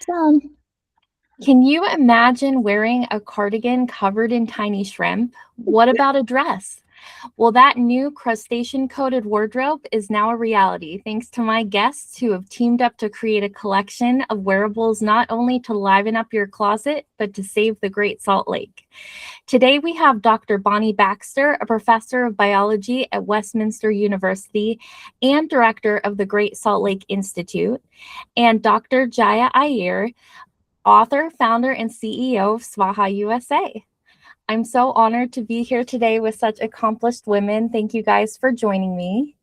Awesome. Can you imagine wearing a cardigan covered in tiny shrimp? What about a dress? Well, that new crustacean-coated wardrobe is now a reality, thanks to my guests who have teamed up to create a collection of wearables not only to liven up your closet, but to save the Great Salt Lake. Today, we have Dr. Bonnie Baxter, a professor of biology at Westminster University and director of the Great Salt Lake Institute, and Dr. Jaya Iyer, author, founder, and CEO of Swaha USA. I'm so honored to be here today with such accomplished women. Thank you guys for joining me.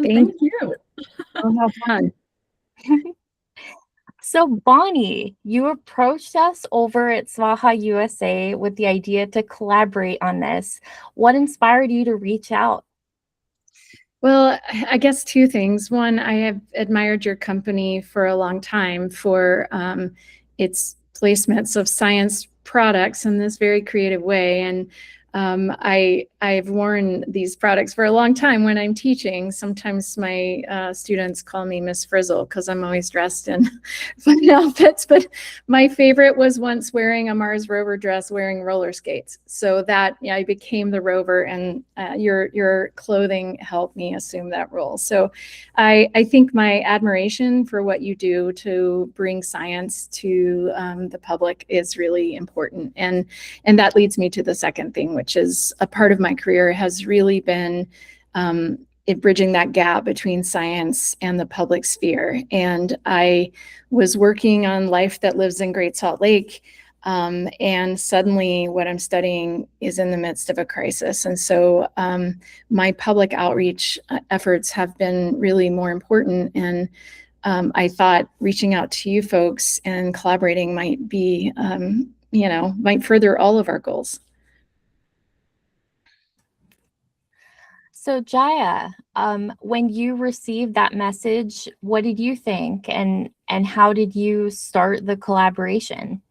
Thank you. Oh, how fun. So Bonnie, you approached us over at Swaha USA with the idea to collaborate on this. What inspired you to reach out? Well, I guess two things. One, I have admired your company for a long time for its placements of science products in this very creative way. And I've worn these products for a long time when I'm teaching. Sometimes my students call me Miss Frizzle because I'm always dressed in fun outfits. But my favorite was once wearing a Mars rover dress wearing roller skates. So that I became the rover, and your clothing helped me assume that role. So I think my admiration for what you do to bring science to the public is really important. And that leads me to the second thing, which is a part of my career has really been bridging that gap between science and the public sphere. And I was working on life that lives in Great Salt Lake, and suddenly what I'm studying is in the midst of a crisis. And so my public outreach efforts have been really more important. And I thought reaching out to you folks and collaborating might be, might further all of our goals. So Jaya, when you received that message, what did you think, and how did you start the collaboration?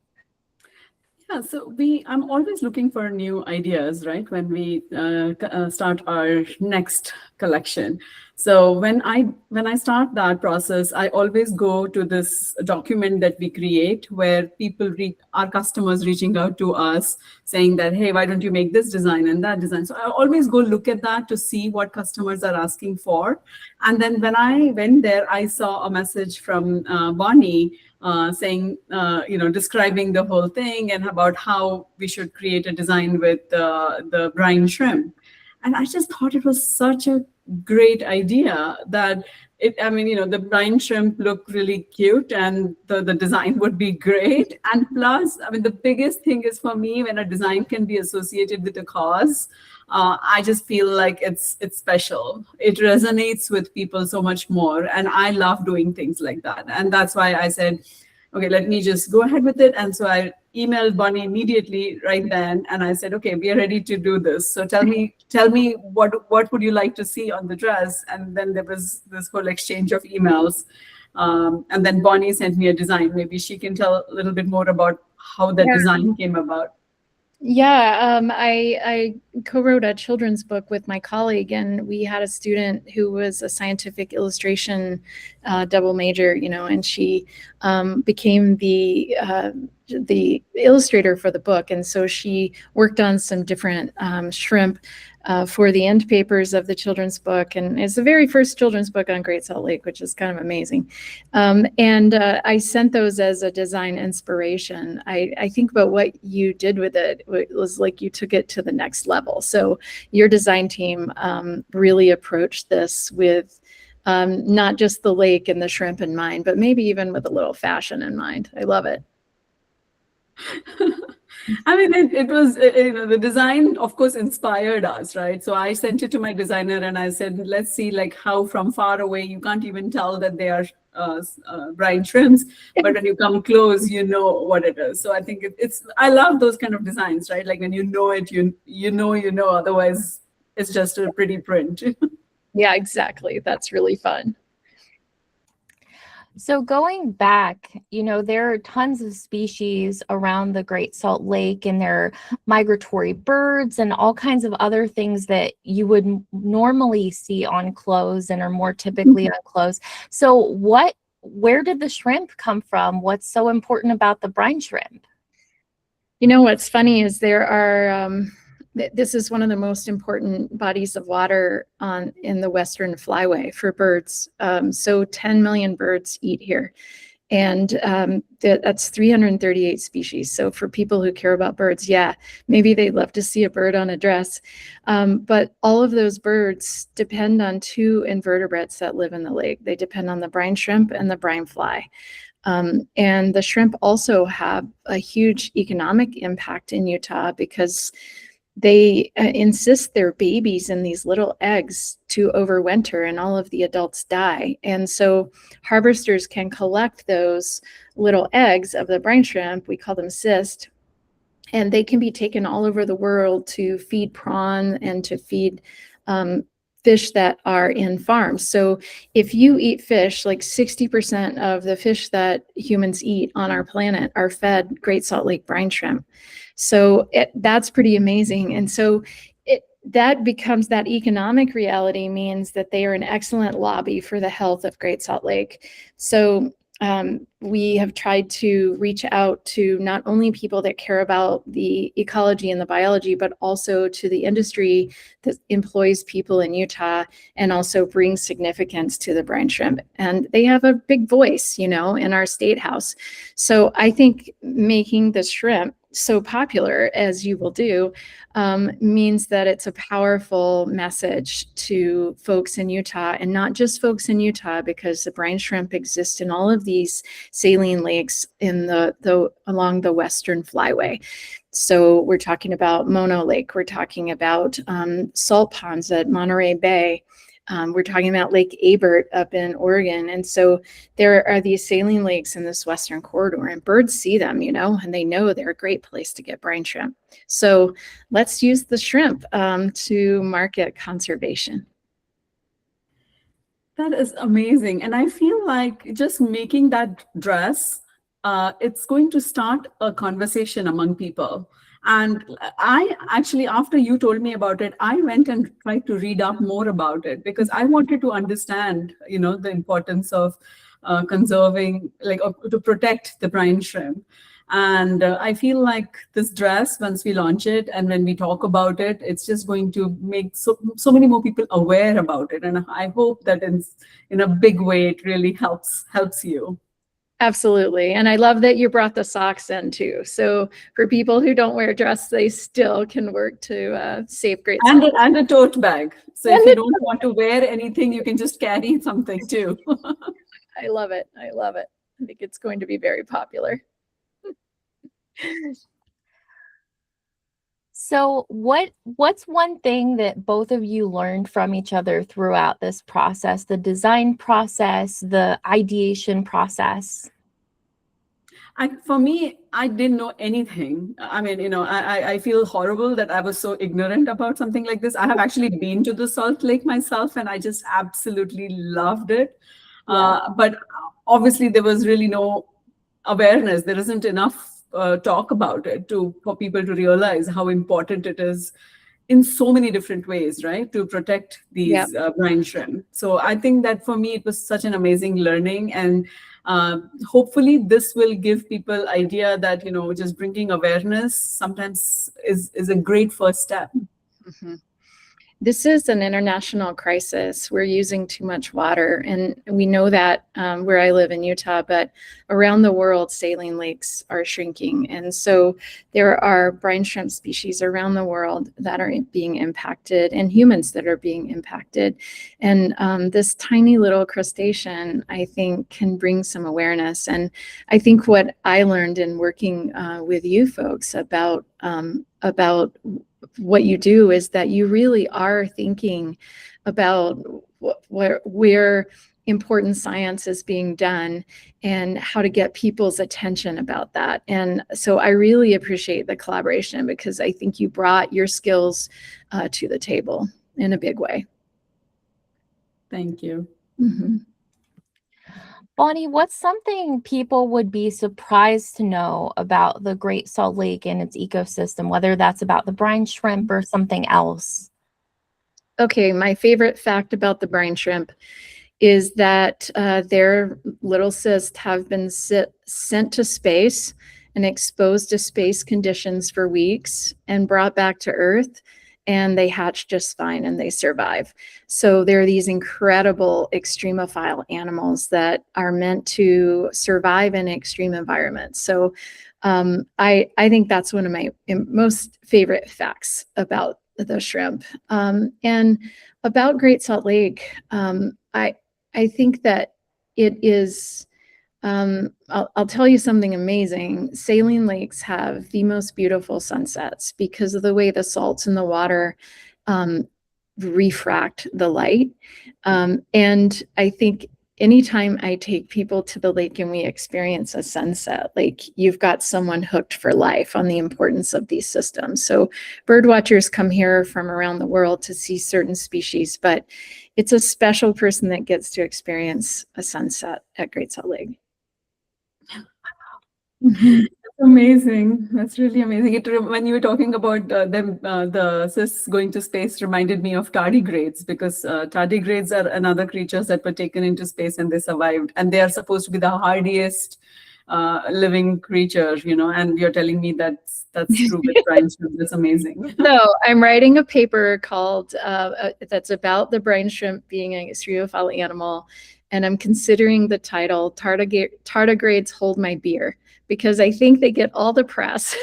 Yeah, so I'm always looking for new ideas, right? When we start our next collection. So when I start that process, I always go to this document that we create where people our customers reaching out to us saying that, hey, why don't you make this design and that design? So I always go look at that to see what customers are asking for. And then when I went there, I saw a message from Bonnie saying, describing the whole thing and about how we should create a design with the brine shrimp. And I just thought it was such a great idea that the brine shrimp look really cute and the design would be great. And plus, the biggest thing is for me, when a design can be associated with a cause, I just feel like it's special. It resonates with people so much more. And I love doing things like that. And that's why I said, okay, let me just go ahead with it. And so I emailed Bonnie immediately right then. And I said, okay, we are ready to do this. So tell me what would you like to see on the dress? And then there was this whole exchange of emails. And then Bonnie sent me a design. Maybe she can tell a little bit more about how that design came about. Yeah, I co-wrote a children's book with my colleague, and we had a student who was a scientific illustration double major, and she became the illustrator for the book. And so she worked on some different shrimp for the end papers of the children's book. And it's the very first children's book on Great Salt Lake, which is kind of amazing. And I sent those as a design inspiration. I think about what you did with it. It was like you took it to the next level. So your design team really approached this with not just the lake and the shrimp in mind, but maybe even with a little fashion in mind. I love it. It was, the design, of course, inspired us, right? So I sent it to my designer and I said, let's see like how from far away, you can't even tell that they are brine shrimps, but when you come close, you know what it is. So I think I love those kind of designs, right? Like when you know it, you know, otherwise it's just a pretty print. Yeah, exactly. That's really fun. So going back, there are tons of species around the Great Salt Lake, and there are migratory birds and all kinds of other things that you would normally see on clothes and are more typically on clothes. So what where did the shrimp come from? What's so important about the brine shrimp? You know, what's funny is there are, this is one of the most important bodies of water in the Western Flyway for birds. So 10 million birds eat here. And that's 338 species. So for people who care about birds, yeah, maybe they'd love to see a bird on a dress. But all of those birds depend on two invertebrates that live in the lake. They depend on the brine shrimp and the brine fly. And the shrimp also have a huge economic impact in Utah because they insist their babies in these little eggs to overwinter, and all of the adults die. And so harvesters can collect those little eggs of the brine shrimp, we call them cyst, and they can be taken all over the world to feed prawn and to feed fish that are in farms. So if you eat fish, like 60% of the fish that humans eat on our planet are fed Great Salt Lake brine shrimp. So that's pretty amazing. And so that becomes, that economic reality means that they are an excellent lobby for the health of Great Salt Lake. So we have tried to reach out to not only people that care about the ecology and the biology, but also to the industry that employs people in Utah and also brings significance to the brine shrimp. And they have a big voice, you know, in our state house. So I think making the shrimp so popular, as you will do, means that it's a powerful message to folks in Utah, and not just folks in Utah, because the brine shrimp exist in all of these saline lakes in along the Western Flyway. So we're talking about Mono Lake, we're talking about salt ponds at Monterey Bay. We're talking about Lake Abert up in Oregon. And so there are these saline lakes in this Western corridor, and birds see them, you know, and they know they're a great place to get brine shrimp. So let's use the shrimp to market conservation. That is amazing. And I feel like just making that dress, it's going to start a conversation among people. And I actually, after you told me about it, I went and tried to read up more about it because I wanted to understand, you know, the importance of conserving, like to protect the brine shrimp. And I feel like this dress, once we launch it and when we talk about it, it's just going to make so many more people aware about it. And I hope that in a big way, it really helps you. Absolutely. And I love that you brought the socks in too. So for people who don't wear a dress, they still can work to save Great Salt. And a tote bag. So if you don't want to wear anything, you can just carry something too. I love it. I love it. I think it's going to be very popular. So what's one thing that both of you learned from each other throughout this process, the design process, the ideation process? For me, I didn't know anything. I mean, you know, I feel horrible that I was so ignorant about something like this. I have actually been to the Salt Lake myself, and I just absolutely loved it. Yeah. But obviously, there was really no awareness. There isn't enough talk about it for people to realize how important it is in so many different ways, right, to protect these brine shrimp. So I think that for me, it was such an amazing learning, and hopefully this will give people idea that, you know, just bringing awareness sometimes is a great first step. Mm-hmm. This is an international crisis. We're using too much water, and we know that where I live in Utah, but around the world, saline lakes are shrinking. And so there are brine shrimp species around the world that are being impacted, and humans that are being impacted. And this tiny little crustacean, I think, can bring some awareness. And I think what I learned in working with you folks about what you do is that you really are thinking about where important science is being done and how to get people's attention about that. And so I really appreciate the collaboration, because I think you brought your skills to the table in a big way. Thank you. Mm-hmm. Bonnie, what's something people would be surprised to know about the Great Salt Lake and its ecosystem, whether that's about the brine shrimp or something else? Okay, my favorite fact about the brine shrimp is that their little cysts have been sent to space and exposed to space conditions for weeks and brought back to Earth, and they hatch just fine and they survive. So there are these incredible extremophile animals that are meant to survive in extreme environments. So I think that's one of my most favorite facts about the shrimp. And about Great Salt Lake, I think that it is, I'll tell you something amazing. Saline lakes have the most beautiful sunsets because of the way the salts in the water refract the light. And I think anytime I take people to the lake and we experience a sunset, like you've got someone hooked for life on the importance of these systems. So bird watchers come here from around the world to see certain species, but it's a special person that gets to experience a sunset at Great Salt Lake. Mm-hmm. Amazing. That's really amazing. When you were talking about the cysts going to space, reminded me of tardigrades, because tardigrades are another creatures that were taken into space and they survived, and they are supposed to be the hardiest living creature, and you're telling me that's true with brine shrimp. That's amazing. So I'm writing a paper called that's about the brine shrimp being an extremophile animal, and I'm considering the title "Tardigrades Hold My Beer," because I think they get all the press.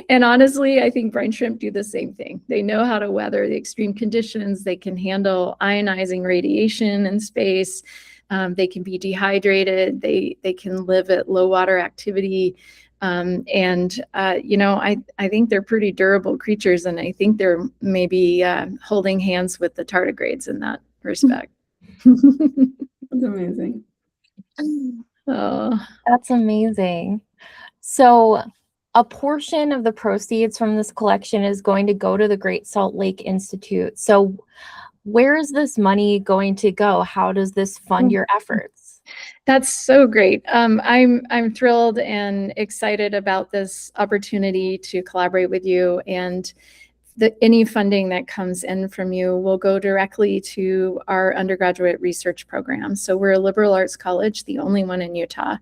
And honestly, I think brine shrimp do the same thing. They know how to weather the extreme conditions. They can handle ionizing radiation in space. They can be dehydrated. They can live at low water activity. I think they're pretty durable creatures, and I think they're maybe holding hands with the tardigrades in that respect. That's amazing. Oh, That's amazing. So a portion of the proceeds from this collection is going to go to the Great Salt Lake Institute. So where is this money going to go? How does this fund your efforts? that's so great. I'm thrilled and excited about this opportunity to collaborate with you, and any funding that comes in from you will go directly to our undergraduate research program. So we're a liberal arts college, the only one in Utah.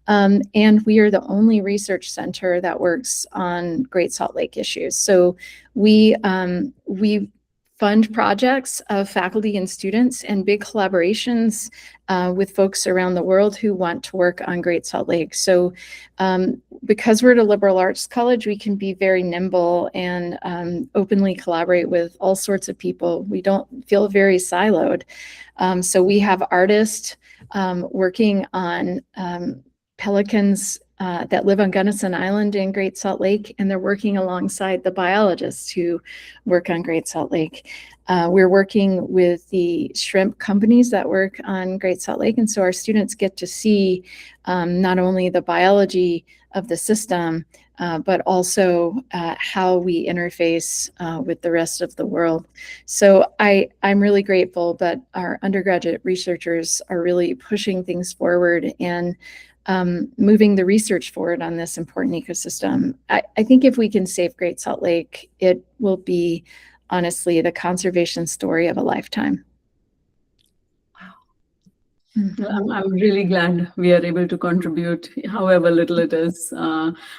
And we are the only research center that works on Great Salt Lake issues. So we fund projects of faculty and students and big collaborations with folks around the world who want to work on Great Salt Lake. So because we're at a liberal arts college, we can be very nimble and openly collaborate with all sorts of people. We don't feel very siloed. So we have artists working on pelicans that live on Gunnison Island in Great Salt Lake, and they're working alongside the biologists who work on Great Salt Lake. We're working with the shrimp companies that work on Great Salt Lake, and so our students get to see not only the biology of the system, but also how we interface with the rest of the world. So I'm really grateful that our undergraduate researchers are really pushing things forward and moving the research forward on this important ecosystem. I think if we can save Great Salt Lake, it will be, honestly, the conservation story of a lifetime. Wow. I'm really glad we are able to contribute, however little it is.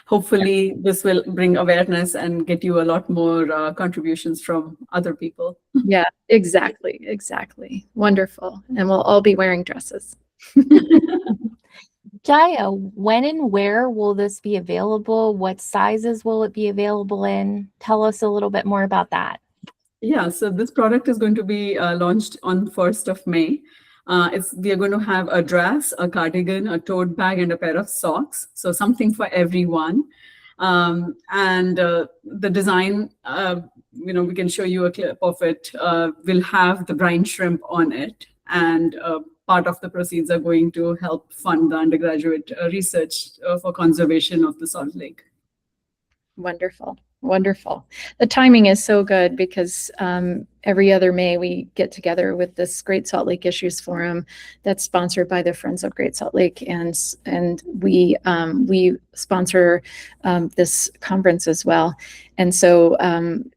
Hopefully, this will bring awareness and get you a lot more contributions from other people. Yeah, exactly. Wonderful. And we'll all be wearing dresses. Jaya, when and where will this be available? What sizes will it be available in? Tell us a little bit more about that. Yeah, so this product is going to be launched on 1st of May. We are going to have a dress, a cardigan, a tote bag, and a pair of socks. So something for everyone. The design, we can show you a clip of it, will have the brine shrimp on it. And part of the proceeds are going to help fund the undergraduate research for conservation of the Salt Lake. Wonderful. Wonderful. The timing is so good because every other May we get together with this Great Salt Lake Issues Forum that's sponsored by the Friends of Great Salt Lake, and we sponsor this conference as well. And so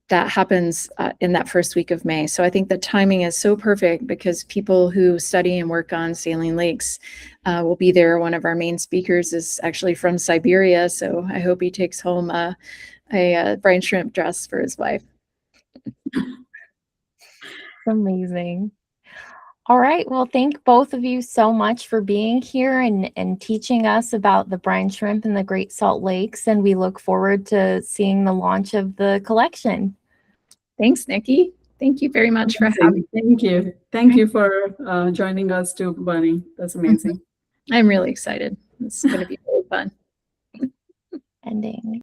that happens in that first week of May. So I think the timing is so perfect because people who study and work on saline lakes will be there. One of our main speakers is actually from Siberia, so I hope he takes home a brine shrimp dress for his wife. Amazing. All right. Well, thank both of you so much for being here and teaching us about the brine shrimp and the Great Salt Lakes. And we look forward to seeing the launch of the collection. Thanks, Nikki. Thank you very much for having me. Thank you. Thank you for joining us too, Bunny. That's amazing. I'm really excited. It's going to be really fun. Ending.